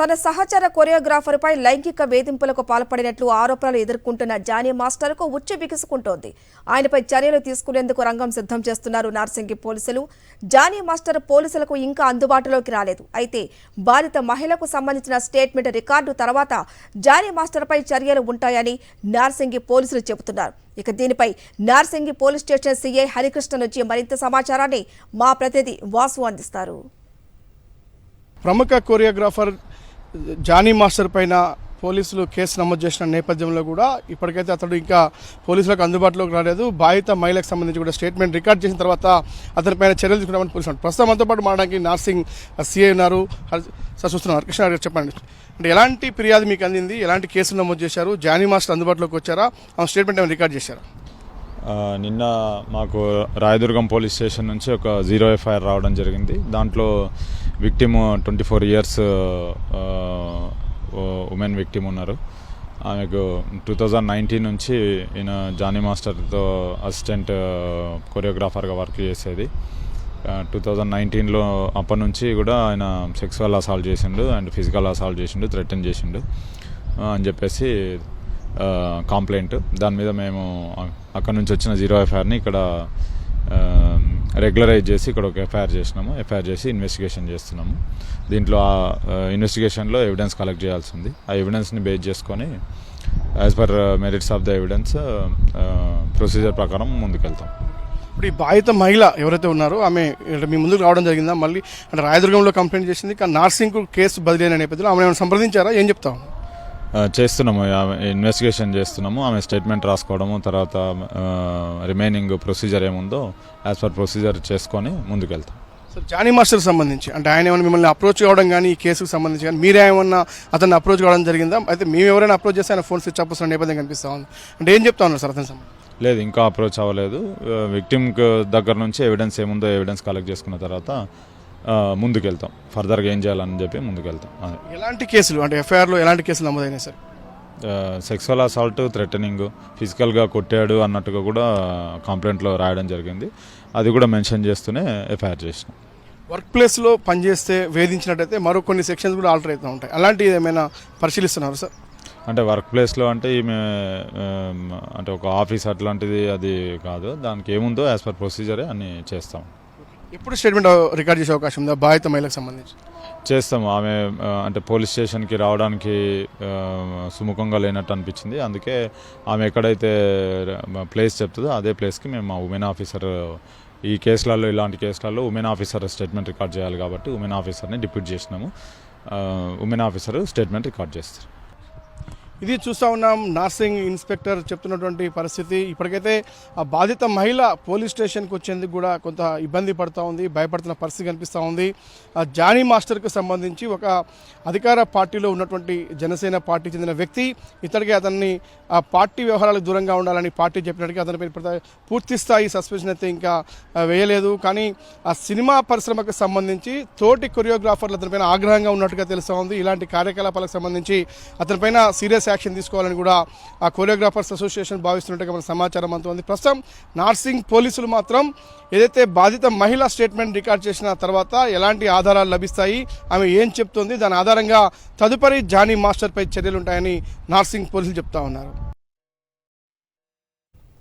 తన సహచర కొరియోగ్రాఫర్పై లైంగిక వేధింపులకు పాల్పడినట్లు ఆరోపణలు ఎదుర్కొంటున్న జానీ మాస్టర్కు ఉచ్చు బిగుసుకుంటోంది. ఆయనపై చర్యలు తీసుకునేందుకు రంగం సిద్ధం చేస్తున్నారు నార్సింగి పోలీసులు. జానీ మాస్టర్ పోలీసులకు ఇంకా అందుబాటులోకి రాలేదు. అయితే బాధిత మహిళకు సంబంధించిన స్టేట్మెంట్ రికార్డు తర్వాత జానీ మాస్టర్పై చర్యలు ఉంటాయని నార్సింగి పోలీసులు చెబుతున్నారు. ఇక దీనిపై Narsingi police station CI Harikrishna నుంచి మరింత సమాచారాన్ని మా ప్రతినిధి వాసు అందిస్తారు. ప్రముఖ కొరియోగ్రాఫర్ జానీ మాస్టర్ పైన పోలీసులు కేసు నమోదు చేసిన నేపథ్యంలో కూడా ఇప్పటికైతే అతడు ఇంకా పోలీసులకు అందుబాటులోకి రాలేదు. బాధిత మహిళకు సంబంధించి కూడా స్టేట్మెంట్ రికార్డ్ చేసిన తర్వాత అతనిపైన చర్యలు తీసుకున్నామని పోలీసులు ప్రస్తుతం మనతో పాటు మాట్లాడడానికి నార్సింగ్ సిఐ ఉన్నారు. సార్ చూస్తున్నారు, హరికృష్ణ గారు చెప్పండి, అంటే ఎలాంటి ఫిర్యాదు మీకు అందింది, ఎలాంటి కేసులు నమోదు చేశారు, జానీ మాస్టర్ అందుబాటులోకి వచ్చారా, ఆ స్టేట్మెంట్ ఏమైనా రికార్డ్ చేశారా? నిన్న మాకు రాయదుర్గం పోలీస్ స్టేషన్ నుంచి ఒక 0 ఎఫ్ఐఆర్ రావడం జరిగింది. దాంట్లో విక్టిమ్ 24 ఇయర్స్ ఉమెన్ విక్టిమ్ ఉన్నారు. ఆమెకు 2019 నుంచి ఈయన జానీ మాస్టర్తో అసిస్టెంట్ కొరియోగ్రాఫర్గా వర్క్ చేసేది. 2019లో అప్పటి నుంచి కూడా ఆయన సెక్సువల్ అసాల్ట్ చేసిండు అండ్ ఫిజికల్ అసాల్ట్ చేసిండు, థ్రెటన్ చేసిండు అని చెప్పేసి కంప్లైంట్. దాని మీద మేము అక్కడ నుంచి వచ్చిన 0 ఎఫ్ఐఆర్ని ఇక్కడ రెగ్యులరైజ్ చేసి ఇక్కడ ఒక ఎఫ్ఐఆర్ చేసినాము. ఎఫ్ఐఆర్ చేసి ఇన్వెస్టిగేషన్ చేస్తున్నాము. దీంట్లో ఇన్వెస్టిగేషన్లో ఎవిడెన్స్ కలెక్ట్ చేయాల్సి ఉంది. ఆ ఎవిడెన్స్ని బేస్ చేసుకొని as per merits of the evidence procedure ప్రకారం ముందుకెళ్తాం. ఇప్పుడు ఈ బాధిత మహిళ ఎవరైతే ఉన్నారో ఆమె మీ ముందుకు రావడం జరిగిందా? మళ్ళీ అంటే రాయదుర్గంలో కంప్లైంట్ చేసింది, కానీ నార్సింగ్కు కేసు బదిలీ అయిన నేపథ్యంలో ఆమె సంప్రదించారా? ఏం చెప్తాం? చేస్తున్నాము, ఇన్వెస్టిగేషన్ చేస్తున్నాము. ఆమె స్టేట్మెంట్ రాసుకోవడము, తర్వాత రిమైనింగ్ ప్రొసీజర్ ఏముందో యాజ్ పర్ ప్రొసీజర్ చేసుకొని ముందుకెళ్తాం. సార్, జానీ మాస్టర్ సంబంధించి అంటే ఆయన ఏమైనా మిమ్మల్ని అప్రోచ్ కావడం కానీ ఈ కేసుకు సంబంధించి కానీ మీరే ఏమన్నా అతన్ని అప్రోచ్ కావడం జరిగిందా? అయితే మేము ఎవరైనా అప్రోచ్ చేస్తే ఆయన ఫోన్ స్విచ్ ఆఫ్ వస్తున్న నేపథ్యం కనిపిస్తా ఉంది. అంటే ఏం చెప్తా ఉన్నారు సార్ అతని సంబంధించి? లేదు, ఇంకా అప్రోచ్ అవ్వలేదు. విక్టిమ్ దగ్గర నుంచి ఎవిడెన్స్ ఏముందో ఎవిడెన్స్ కలెక్ట్ చేసుకున్న తర్వాత ముందుకెళ్తాం. ఫర్దర్గా ఏం చేయాలని చెప్పి ముందుకెళ్తాం. ఎలాంటి కేసులు అంటే ఎఫ్ఐఆర్లో ఎలాంటి కేసులు నమోదైనాయి సార్? సెక్సువల్ అసాల్ట్, థ్రెటనింగ్, ఫిజికల్గా కొట్టాడు అన్నట్టుగా కూడా కంప్లైంట్లో రాయడం జరిగింది. అది కూడా మెన్షన్ చేస్తూనే ఎఫ్ఐఆర్ చేసినాం. వర్క్ ప్లేస్లో పనిచేస్తే వేధించినట్టయితే మరో కొన్ని సెక్షన్స్ కూడా ఆల్టర్ అవుతూ ఉంటాయి. అలాంటివి ఏమైనా పరిశీలిస్తున్నారు సార్? అంటే వర్క్ ప్లేస్లో అంటే ఈమె అంటే ఒక ఆఫీస్ అట్లాంటిది అది కాదు. దానికి ఏముందో యాజ్ పర్ ప్రొసీజరే అన్ని చేస్తాం. ఎప్పుడు స్టేట్మెంట్ రికార్డ్ చేసే అవకాశం ఉందా బాధిత మహిళకు సంబంధించి? చేస్తాము. ఆమె అంటే పోలీస్ స్టేషన్కి రావడానికి సుముఖంగా లేనట్టు అనిపించింది. అందుకే ఆమె ఎక్కడైతే ప్లేస్ చెప్తుందో అదే ప్లేస్కి మేము మా ఉమెన్ ఆఫీసర్, ఈ కేసులలో ఇలాంటి కేసులలో ఉమెన్ ఆఫీసర్ స్టేట్మెంట్ రికార్డ్ చేయాలి కాబట్టి ఉమెన్ ఆఫీసర్ని డిప్యూట్ చేసినాము. ఉమెన్ ఆఫీసర్ స్టేట్మెంట్ రికార్డ్ చేస్తారు. ఇది చూస్తూ ఉన్నాం, నార్సింగ్ ఇన్స్పెక్టర్ చెప్తున్నటువంటి పరిస్థితి. ఇప్పటికైతే ఆ బాధిత మహిళ పోలీస్ స్టేషన్కి వచ్చేందుకు కూడా కొంత ఇబ్బంది పడుతూ ఉంది, భయపడుతున్న పరిస్థితి కనిపిస్తూ ఉంది. ఆ జానీ మాస్టర్కి సంబంధించి ఒక అధికార పార్టీలో ఉన్నటువంటి జనసేన పార్టీ చెందిన వ్యక్తి ఇతడికి అతన్ని ఆ పార్టీ వ్యవహారాలకు దూరంగా ఉండాలని పార్టీ చెప్పినట్టుగా అతనిపై పూర్తి స్థాయి సస్పెన్షన్ అయితే ఇంకా వేయలేదు. కానీ ఆ సినిమా పరిశ్రమకు సంబంధించి తోటి కొరియోగ్రాఫర్లు అతనిపైన ఆగ్రహంగా ఉన్నట్టుగా తెలుస్తూ ఉంది. ఇలాంటి కార్యకలాపాలకు సంబంధించి అతనిపైన సీరియస్ యాక్షన్ తీసుకోవాలని కూడా ఆ కొరియోగ్రాఫర్స్ అసోసియేషన్ భావిస్తున్నట్టుగా మన సమాచారం అందుతుంది. ప్రస్తుతం నార్సింగ్ పోలీసులు మాత్రం ఏదైతే బాధిత మహిళ స్టేట్మెంట్ రికార్డ్ చేసిన తర్వాత ఎలాంటి ఆధారాలు లభిస్తాయి, ఆమె ఏం చెప్తుంది, దాని ఆధారంగా తదుపరి జానీ మాస్టర్పై చర్యలు ఉంటాయని నార్సింగ్ పోలీసులు చెప్తా ఉన్నారు.